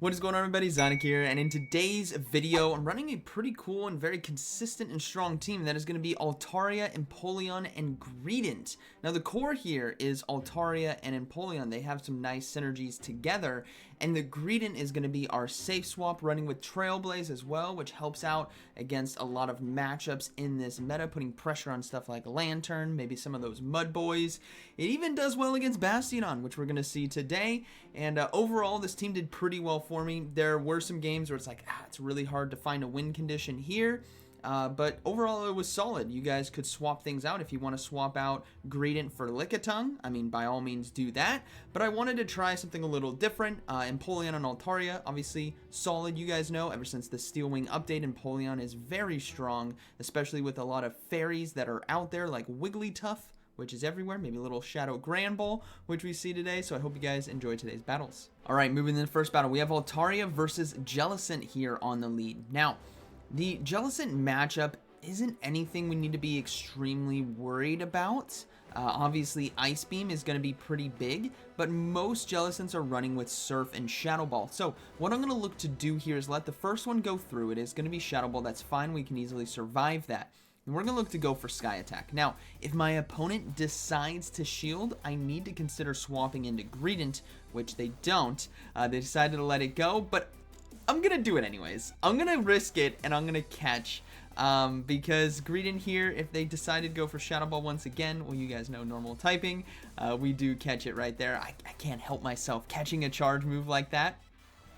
What is going on, everybody? ZyoniK here, and in today's video, I'm running a pretty cool and very consistent and strong team that is going to be Altaria, Empleon, and Greedent. Now, the core here is Altaria and Empleon. They have some nice synergies together, and the Greedent is going to be our safe swap running with Trailblaze as well, which helps out against a lot of matchups in this meta, putting pressure on stuff like Lantern, maybe some of those Mud Boys. It even does well against Bastion, which we're going to see today, and overall, this team did pretty well for me. There were some games where it's like, it's really hard to find a win condition here, but overall it was solid. You guys could swap things out. If you want to swap out Greedent for Lickitung, I mean, by all means do that, but I wanted to try something a little different. Empleon and Altaria, obviously solid. You guys know, ever since the Steelwing update, Empleon is very strong, especially with a lot of fairies that are out there, like Wigglytuff, which is everywhere, maybe a little Shadow Granbull, which we see today, so I hope you guys enjoy today's battles. Alright, moving to the first battle, we have Altaria versus Jellicent here on the lead. Now, the Jellicent matchup isn't anything we need to be extremely worried about. Obviously, Ice Beam is going to be pretty big, but most Jellicents are running with Surf and Shadow Ball. So, what I'm going to look to do here is let the first one go through. It is going to be Shadow Ball, that's fine, we can easily survive that. And we're going to look to go for Sky Attack. Now, if my opponent decides to shield, I need to consider swapping into Greedent, which they don't. They decided to let it go, but I'm going to do it anyways. I'm going to risk it, and I'm going to catch, because Greedent here, if they decided to go for Shadow Ball once again, well, you guys know normal typing, we do catch it right there. I can't help myself catching a charge move like that.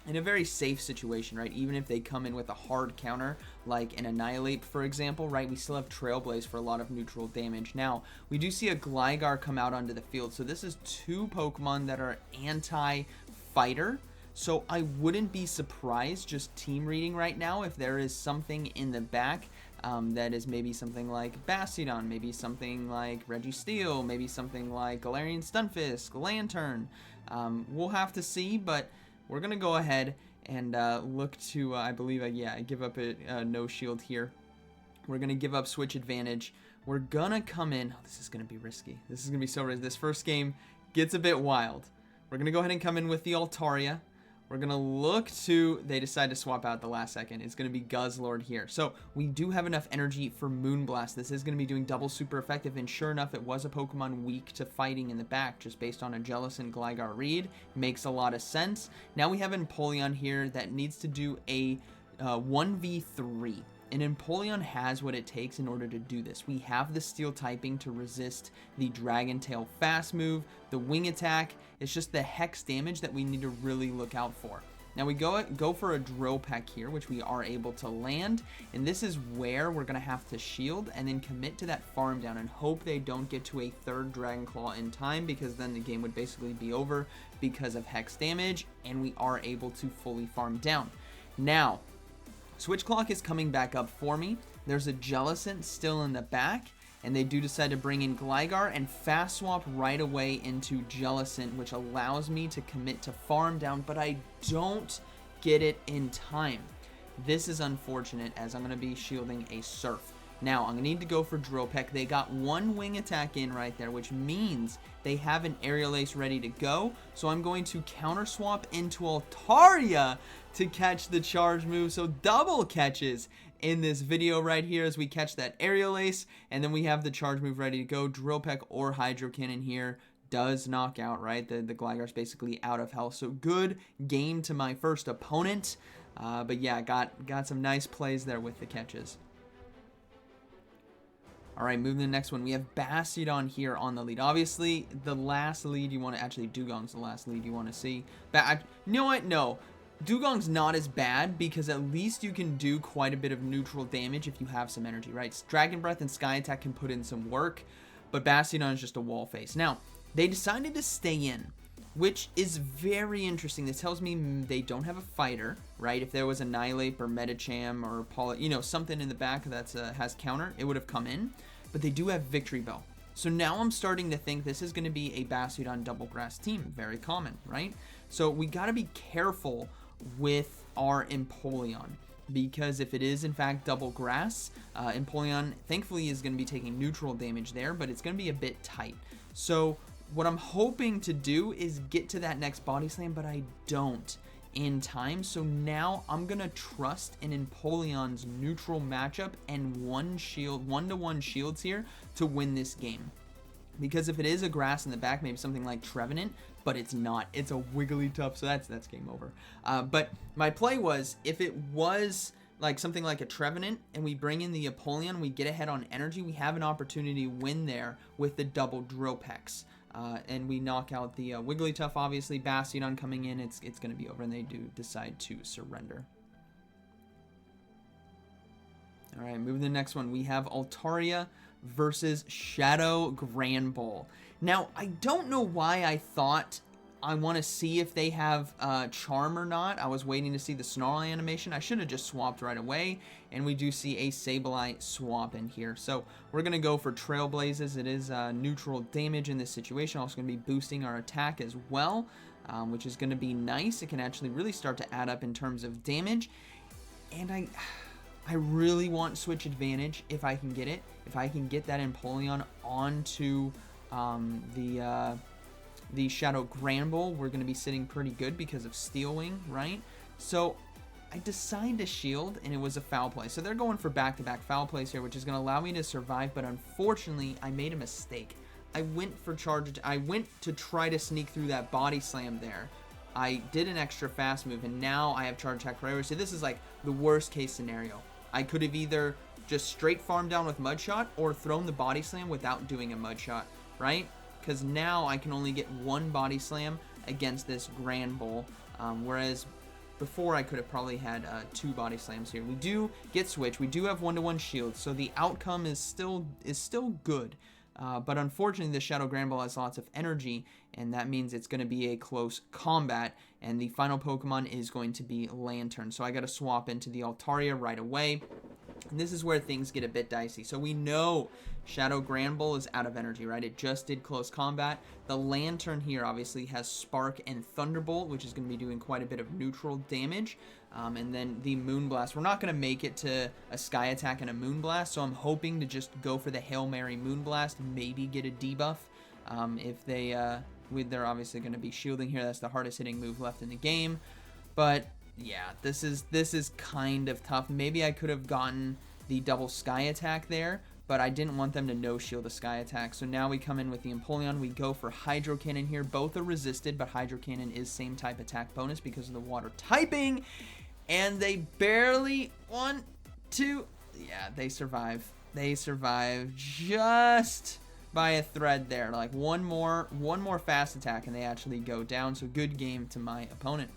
In a very safe situation, right? Even if they come in with a hard counter, like an Annihilate, for example, right? We still have Trailblaze for a lot of neutral damage. Now, we do see a Gligar come out onto the field. So this is two Pokemon that are anti-fighter. So I wouldn't be surprised, just team reading right now, if there is something in the back that is maybe something like Bastion, maybe something like Registeel, maybe something like Galarian Stunfisk, Lantern. We'll have to see, but we're going to go ahead and look to, I believe, yeah, give up a no shield here. We're going to give up switch advantage. We're going to come in. Oh, this is going to be risky. This is going to be so risky. This first game gets a bit wild. We're going to go ahead and come in with the Altaria. We're going to look to, they decide to swap out the last second. It's going to be Guzzlord here. So we do have enough energy for Moonblast. This is going to be doing double super effective, and sure enough, it was a Pokemon weak to fighting in the back, just based on a Jellicent Gligar read. Makes a lot of sense. Now we have Empleon here that needs to do a 1v3. And Empleon has what it takes in order to do this. We have the Steel typing to resist the Dragon Tail fast move, the Wing Attack. It's just the Hex damage that we need to really look out for. Now we go for a Drill Peck here, which we are able to land, and this is where we're going to have to shield and then commit to that farm down and hope they don't get to a third Dragon Claw in time, because then the game would basically be over because of Hex damage, and we are able to fully farm down. Now, Switch Clock is coming back up for me. There's a Jellicent still in the back, and they do decide to bring in Gligar and fast swap right away into Jellicent, which allows me to commit to farm down, but I don't get it in time. This is unfortunate, as I'm going to be shielding a Surf. Now, I'm going to need to go for Drill Peck. They got one Wing Attack in right there, which means they have an Aerial Ace ready to go. So I'm going to counter swap into Altaria to catch the charge move. So double catches in this video right here as we catch that Aerial Ace. And then we have the charge move ready to go. Drill Peck or Hydro Cannon here does knock out, right? The Gligar's basically out of health. So good game to my first opponent. But yeah, got some nice plays there with the catches. Alright, moving to the next one. We have Bastion here on the lead. Obviously, the last lead you want to... Actually, Dugong's the last lead you want to see. But you know what? No. Dugong's not as bad, because at least you can do quite a bit of neutral damage if you have some energy, right? Dragon Breath and Sky Attack can put in some work, but Bastion is just a wall face. Now, they decided to stay in, which is very interesting. This tells me they don't have a fighter, right? If there was Annihilate or Medicham or you know, something in the back that has counter, it would have come in. But they do have Victory Bell. So now I'm starting to think this is going to be a Bastion double grass team. Very common, right? So we got to be careful with our Empleon, because if it is in fact double grass, Empleon thankfully is going to be taking neutral damage there, but it's going to be a bit tight. So what I'm hoping to do is get to that next body slam, but I don't. in time. So now I'm gonna trust in Empoleon's neutral matchup and one-to-one shields here to win this game. Because if it is a grass in the back, maybe something like Trevenant, but it's not. It's a Wigglytuff, so that's game over. But my play was, if it was like something like a Trevenant and we bring in the Empoleon, we get ahead on energy, we have an opportunity to win there with the double Drill Pecks. And we knock out the Wigglytuff, obviously. Bastiodon coming in, it's going to be over, and they do decide to surrender. All right, moving to the next one. We have Altaria versus Shadow Granbull. Now, I don't know why I thought I want to see if they have Charm or not. I was waiting to see the Snarl animation. I should have just swapped right away, and we do see a Sableye swap in here. So we're going to go for Trailblazes. It is neutral damage in this situation. Also going to be boosting our attack as well, which is going to be nice. It can actually really start to add up in terms of damage, and I really want Switch Advantage if I can get it. If I can get that Empoleon onto the Shadow Granbull, we're going to be sitting pretty good because of Steel Wing, right? So I decide to shield, and it was a foul play. So they're going for back-to-back foul plays here, which is going to allow me to survive, but unfortunately, I made a mistake. I went to try to sneak through that Body Slam there. I did an extra fast move, and now I have Charge Attack Priority. So this is like the worst case scenario. I could have either just straight farmed down with Mud Shot or thrown the Body Slam without doing a Mud Shot, right? Because now I can only get one Body Slam against this Granbull, whereas before I could have probably had 2 Body Slams here. We do get Switch. We do have one-to-one shields, so the outcome is still good. But unfortunately, the Shadow Granbull has lots of energy, and that means it's going to be a close combat, and the final Pokemon is going to be Lantern. So I got to swap into the Altaria right away, and this is where things get a bit dicey. So we know Shadow Granbull is out of energy, right? It just did close combat. The Lantern here obviously has Spark and Thunderbolt, which is going to be doing quite a bit of neutral damage. And then the Moonblast. We're not going to make it to a Sky Attack and a Moonblast, so I'm hoping to just go for the Hail Mary Moonblast, maybe get a debuff. If they're obviously going to be shielding here. That's the hardest hitting move left in the game. But yeah, this is kind of tough. Maybe I could have gotten the double Sky Attack there, but I didn't want them to no-shield the Sky Attack. So now we come in with the Empoleon. We go for Hydro Cannon here. Both are resisted, but Hydro Cannon is same type attack bonus because of the water typing. And they barely want to... Yeah, they survive. They survive just by a thread there. Like one more fast attack, and they actually go down. So good game to my opponent.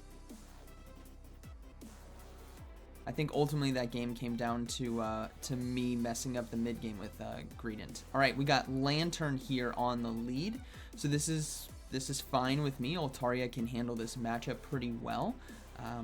I think ultimately that game came down to me messing up the mid game with Greedent. All right, we got Lantern here on the lead, so this is fine with me. Altaria can handle this matchup pretty well.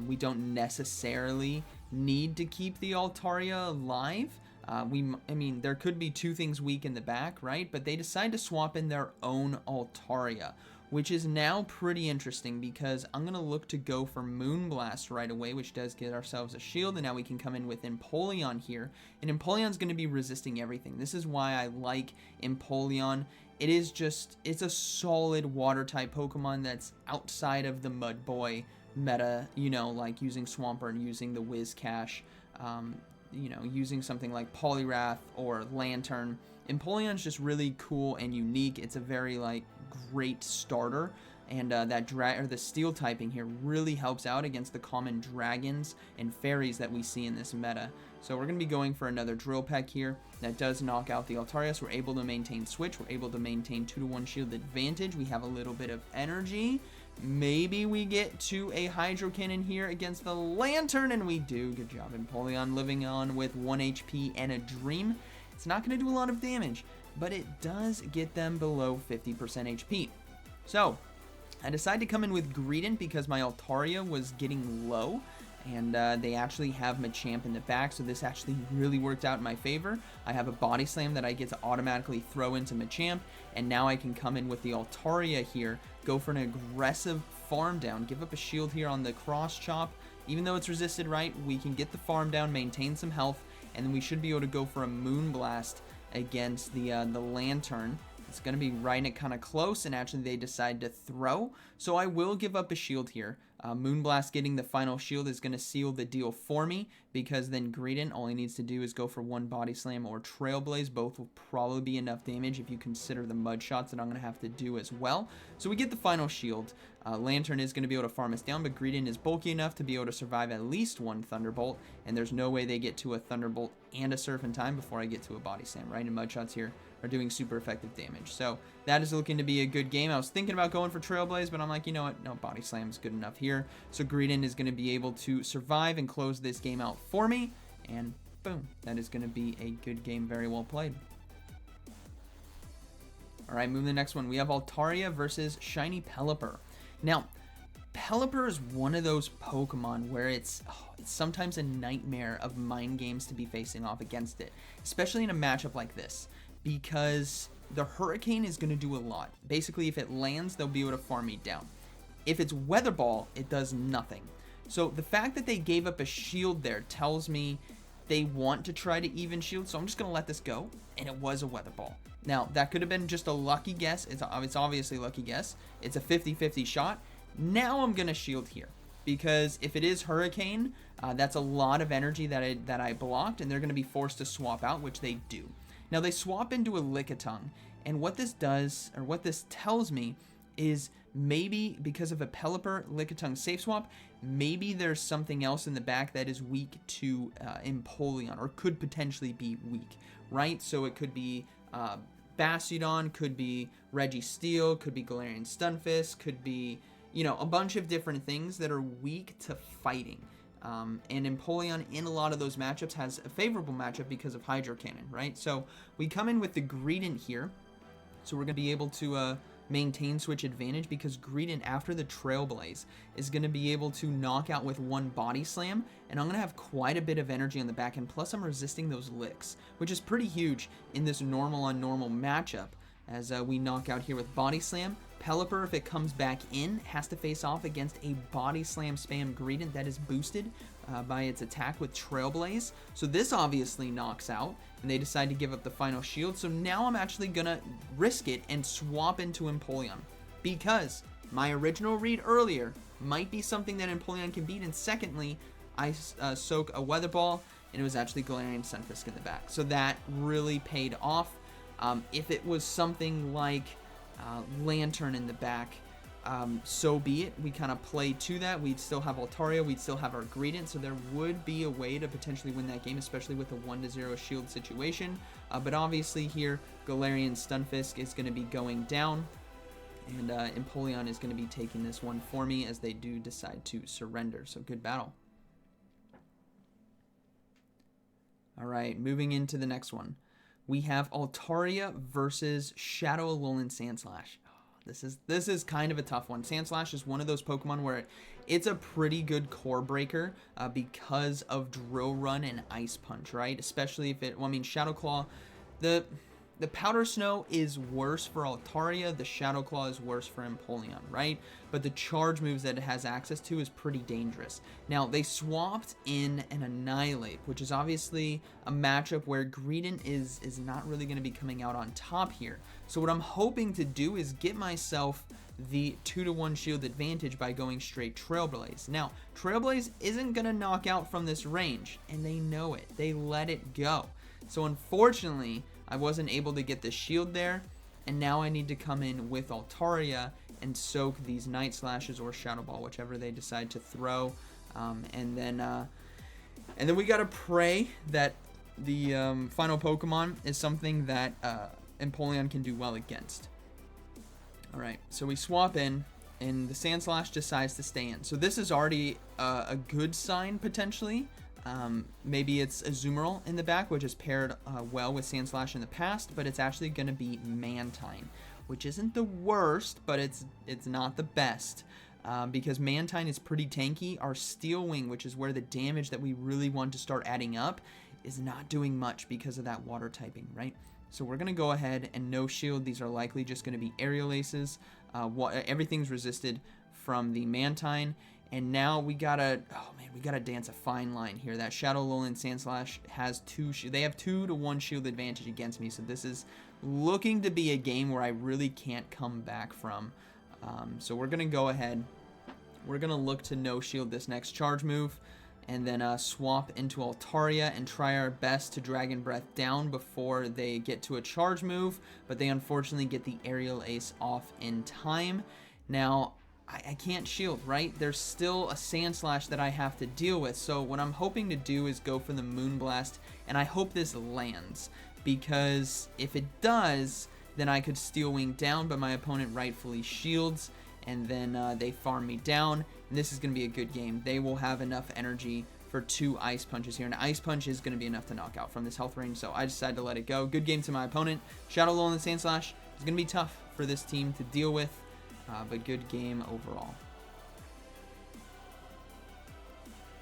We don't necessarily need to keep the Altaria alive. I mean, there could be 2 things weak in the back, right? But they decide to swap in their own Altaria, which is now pretty interesting because I'm going to look to go for Moonblast right away, which does get ourselves a shield, and now we can come in with Empoleon here, and Empoleon's going to be resisting everything. This is why I like Empoleon. It's a solid Water-type Pokemon that's outside of the Mud Boy meta, you know, like using Swampert and using the Whiscash, you know, using something like Poliwrath or Lantern. Empoleon's just really cool and unique. It's a very, like, great starter, and the Steel typing here really helps out against the common dragons and fairies that we see in this meta. So we're going to be going for another Drill Peck here. That does knock out the Altaria, so we're able to maintain Switch. We're able to maintain 2-to-1 shield advantage. We have a little bit of energy. Maybe we get to a Hydro Cannon here against the Lantern, and we do. Good job, Empoleon, living on with 1 HP and a Dream. It's not going to do a lot of damage, but it does get them below 50% HP. So I decided to come in with Greedent because my Altaria was getting low, and they actually have Machamp in the back, so this actually really worked out in my favor. I have a Body Slam that I get to automatically throw into Machamp, and now I can come in with the Altaria here, go for an aggressive farm down, give up a shield here on the Cross Chop. Even though it's resisted, right, we can get the farm down, maintain some health, and then we should be able to go for a Moonblast against the Lantern. It's going to be right at kind of close, and actually they decide to throw. So I will give up a shield here. Moonblast getting the final shield is going to seal the deal for me, because then Greedent, all he needs to do is go for one Body Slam or Trailblaze. Both will probably be enough damage if you consider the mud shots that I'm going to have to do as well. So we get the final shield. Lantern is going to be able to farm us down, but Greedent is bulky enough to be able to survive at least one Thunderbolt, and there's no way they get to a Thunderbolt and a Surf in time before I get to a Body Slam, right? And mud shots here are doing super effective damage. So that is looking to be a good game. I was thinking about going for Trailblaze, but I'm like, you know what? No, Body Slam is good enough here. So Greedent is going to be able to survive and close this game out for me. And boom, that is going to be a good game. Very well played. All right, moving to the next one. We have Altaria versus Shiny Pelipper. Now, Pelipper is one of those Pokemon where it's sometimes a nightmare of mind games to be facing off against it, especially in a matchup like this, because the Hurricane is going to do a lot. Basically, if it lands, they'll be able to farm me down. If it's Weather Ball, it does nothing. So the fact that they gave up a shield there tells me they want to try to even shield, so I'm just going to let this go, and it was a Weather Ball. Now, that could have been just a lucky guess. It's obviously a lucky guess. It's a 50-50 shot. Now I'm going to shield here, because if it is Hurricane, that's a lot of energy that I blocked, and they're going to be forced to swap out, which they do. Now, they swap into a Lickitung, and what this does, or what this tells me, is maybe because of a Pelipper Lickitung safe swap, maybe there's something else in the back that is weak to Empleon, or could potentially be weak, right? So it could be Bastiodon, could be Registeel, could be Galarian Stunfisk, could be, you know, a bunch of different things that are weak to fighting. And Empleon in a lot of those matchups has a favorable matchup because of Hydro Cannon, right? So we come in with the Greedent here. So we're going to be able to maintain switch advantage, because Greedent, after the Trailblaze, is going to be able to knock out with one Body Slam, and I'm going to have quite a bit of energy on the back end, plus I'm resisting those licks, which is pretty huge in this normal on normal matchup. As we knock out here with Body Slam, Pelipper, if it comes back in, has to face off against a Body Slam spam Greedent that is boosted by its attack with Trailblaze. So this obviously knocks out, and they decide to give up the final shield. So now I'm actually going to risk it and swap into Empleon, because my original read earlier might be something that Empleon can beat, and secondly, I soak a Weather Ball, and it was actually Galarian Stunfisk in the back. So that really paid off. If it was something like Lantern in the back, so be it. We kind of play to that. We'd still have Altaria, we'd still have our Greedent, so there would be a way to potentially win that game, especially with a 1-0 shield situation. But obviously here, Galarian Stunfisk is going to be going down, and Empleon is going to be taking this one for me as they do decide to surrender. So good battle. All right, moving into the next one. We have Altaria versus Shadow Alolan Sandslash. This is kind of a tough one. Sandslash is one of those Pokemon where it's a pretty good core breaker because of Drill Run and Ice Punch, right? Especially if it, well, I mean, Shadow Claw, the Powder Snow is worse for Altaria, the Shadow Claw is worse for Empleon, right? But the charge moves that it has access to is pretty dangerous. Now, they swapped in an Annihilate, which is obviously a matchup where Greedent is not really going to be coming out on top here. So what I'm hoping to do is get myself the 2-to-1 shield advantage by going straight Trailblaze. Now, Trailblaze isn't going to knock out from this range, and they know it. They let it go. So unfortunately, I wasn't able to get the shield there, and now I need to come in with Altaria and soak these Night Slashes or Shadow Ball, whichever they decide to throw, and then we gotta pray that the final Pokemon is something that Empleon can do well against. All right, so we swap in, and the Sandslash decides to stay in. So this is already a good sign potentially. Maybe it's Azumarill in the back, which is paired well with Sandslash in the past, but it's actually going to be Mantine, which isn't the worst, but it's not the best, because Mantine is pretty tanky. Our Steel Wing, which is where the damage that we really want to start adding up, is not doing much because of that water typing, right? So we're going to go ahead and no shield. These are likely just going to be Aerial Aces. Everything's resisted from the Mantine. And now we gotta, oh man, we gotta dance a fine line here. That Shadow Alolan Sandslash has they have 2-to-1 shield advantage against me. So this is looking to be a game where I really can't come back from. So we're gonna go ahead we're going to look to no-shield this next charge move, and then swap into Altaria and try our best to Dragon Breath down before they get to a charge move, but they unfortunately get the Aerial Ace off in time. Now, I can't shield, right? There's still a Sand Slash that I have to deal with, so what I'm hoping to do is go for the Moonblast, and I hope this lands, because if it does, then I could Steel Wing down, but my opponent rightfully shields, and then they farm me down, and this is going to be a good game. They will have enough energy for 2 Ice Punches here, and Ice Punch is going to be enough to knock out from this health range, so I decided to let it go. Good game to my opponent. Shadow Lull and the Sand Slash is going to be tough for this team to deal with, but good game overall.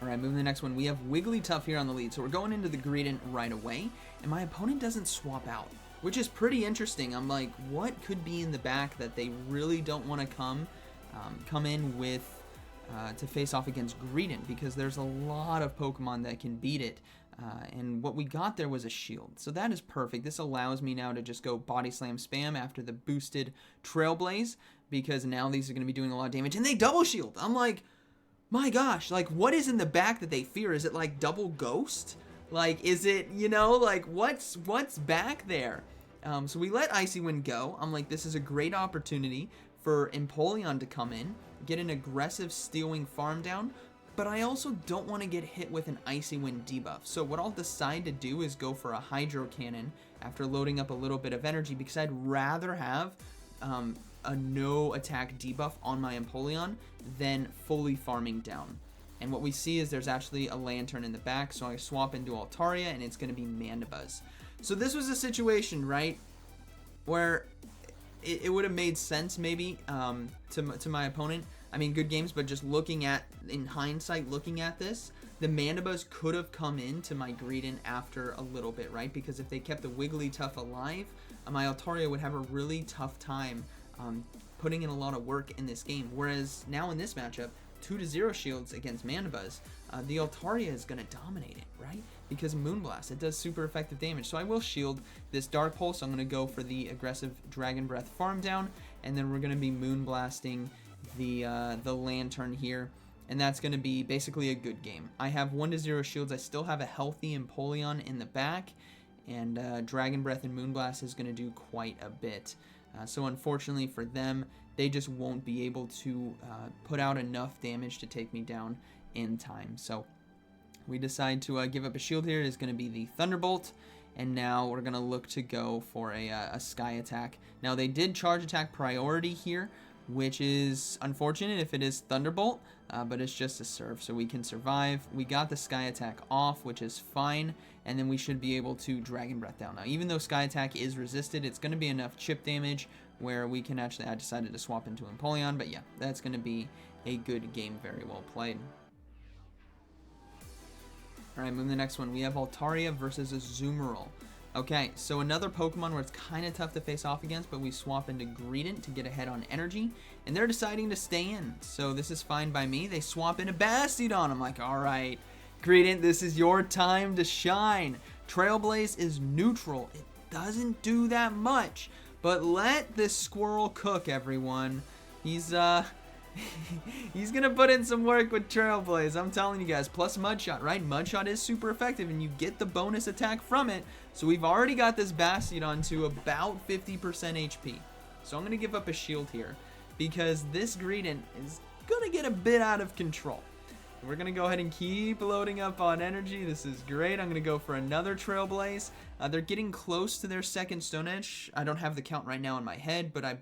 Alright, moving to the next one. We have Wigglytuff here on the lead, so we're going into the Greedent right away, and my opponent doesn't swap out, which is pretty interesting. I'm like, what could be in the back that they really don't want to come in with to face off against Greedent, because there's a lot of Pokemon that can beat it, and what we got there was a shield, so that is perfect. This allows me now to just go Body Slam spam after the boosted Trailblaze, because now these are going to be doing a lot of damage, and they double shield. I'm like, my gosh, like, what is in the back that they fear? Is it like double Ghost? Like, is it, you know, like, what's back there? So we let Icy Wind go. I'm like, this is a great opportunity for Empleon to come in, get an aggressive Steel Wing farm down, but I also don't want to get hit with an Icy Wind debuff. So what I'll decide to do is go for a Hydro Cannon after loading up a little bit of energy, because I'd rather have a no attack debuff on my Empleon than fully farming down. And what we see is there's actually a Lantern in the back, so I swap into Altaria, and it's going to be Mandibuzz. So this was a situation, right, where it would have made sense maybe to my opponent. I mean, good games, but just looking at, in hindsight, looking at this, the Mandibuzz could have come into my Greedent after a little bit, right? Because if they kept the Wigglytuff alive, my Altaria would have a really tough time putting in a lot of work in this game. Whereas now in this matchup, 2-0 shields against Mandibuzz, the Altaria is going to dominate it, right? Because Moonblast, it does super effective damage. So I will shield this Dark Pulse. I'm going to go for the aggressive Dragon Breath farm down, and then we're going to be Moonblasting the Lantern here, and that's going to be basically a good game. I have 1-0 shields. I still have a healthy Empleon in the back, and Dragon Breath and Moonblast is going to do quite a bit. So unfortunately for them, they just won't be able to put out enough damage to take me down in time. So we decide to give up a shield here. It is going to be the Thunderbolt, and now we're going to look to go for a Sky Attack. Now they did Charge Attack priority here, which is unfortunate if it is Thunderbolt, but it's just a serve, so we can survive. We got the Sky Attack off, which is fine, and then we should be able to Dragon Breath down. Now, even though Sky Attack is resisted, it's going to be enough chip damage where we can actually, I decided to swap into Empleon, but yeah, that's going to be a good game, very well played. Alright, moving to the next one. We have Altaria versus Azumarill. Okay, so another Pokemon where it's kind of tough to face off against, but we swap into Greedent to get ahead on energy, and they're deciding to stay in, so this is fine by me. They swap into Bastiodon. I'm like, alright, Greedent, this is your time to shine. Trailblaze is neutral. It doesn't do that much, but let this squirrel cook, everyone. He's gonna put in some work with Trailblaze, I'm telling you guys. Plus Mudshot, right? Mudshot is super effective, and you get the bonus attack from it. So we've already got this Bastiodon to about 50% HP. So I'm gonna give up a shield here, because this Greedent is gonna get a bit out of control. We're gonna go ahead and keep loading up on energy. This is great. I'm gonna go for another Trailblaze. They're getting close to their second Stone Edge. I don't have the count right now in my head, but I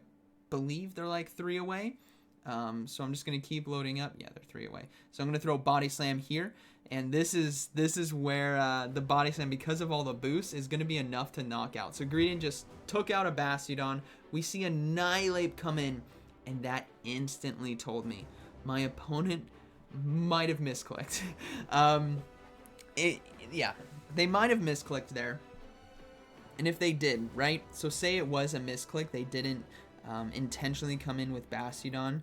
believe they're like 3 away. So I'm just going to keep loading up. Yeah, they're 3 away. So I'm going to throw Body Slam here. And this is where the Body Slam, because of all the boosts, is going to be enough to knock out. So Greedent just took out a Bastiodon. We see a Nihilape come in, and that instantly told me my opponent might have misclicked. Yeah, they might have misclicked there. And if they did, right? So say it was a misclick, they didn't intentionally come in with Bastiodon,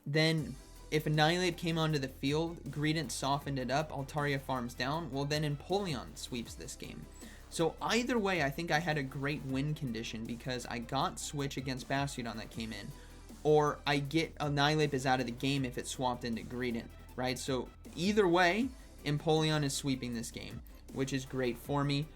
then if Nihilape came onto the field, Greedent softened it up, Altaria farms down, well then Empleon sweeps this game. So either way, I think I had a great win condition, because I got Switch against Bastiodon that came in. or I get Annihilape is out of the game if it's swapped into Greedent, right? So either way, Empleon is sweeping this game, which is great for me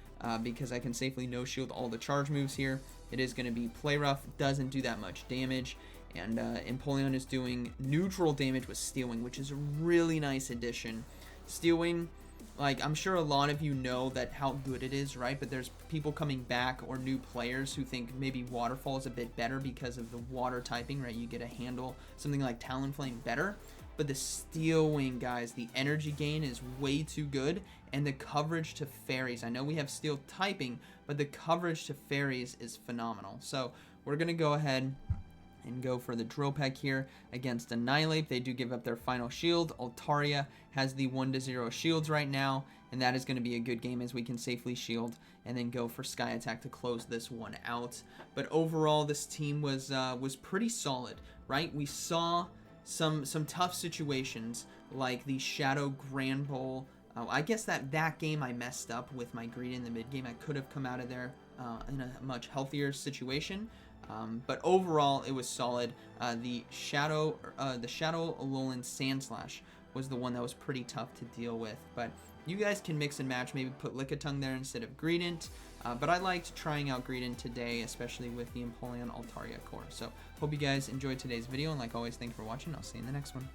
because I can safely no-shield all the charge moves here. It is going to be Play Rough, doesn't do that much damage, and Empleon is doing neutral damage with Steel Wing, which is a really nice addition. Steel Wing, like, I'm sure a lot of you know that how good it is, right? But there's people coming back or new players who think maybe Waterfall is a bit better because of the water typing, right? You get to handle something like Talonflame better. But the Steel Wing, guys, the energy gain is way too good, and the coverage to fairies. I know we have steel typing, but the coverage to fairies is phenomenal. So we're going to go ahead and go for the Drill Peck here against Annihilape. They do give up their final shield. Altaria has the 1-0 shields right now, and that is going to be a good game as we can safely shield and then go for Sky Attack to close this one out. But overall, this team was pretty solid, right? We saw some tough situations like the Shadow Grand Bowl. I guess that game I messed up with my greed in the mid game. I could have come out of there in a much healthier situation. But overall, it was solid. The Shadow Alolan Sandslash was the one that was pretty tough to deal with. But you guys can mix and match, maybe put Lickitung there instead of Greedent. But I liked trying out Greedent today, especially with the Empleon Altaria core. So hope you guys enjoyed today's video, and like always, thanks for watching. I'll see you in the next one.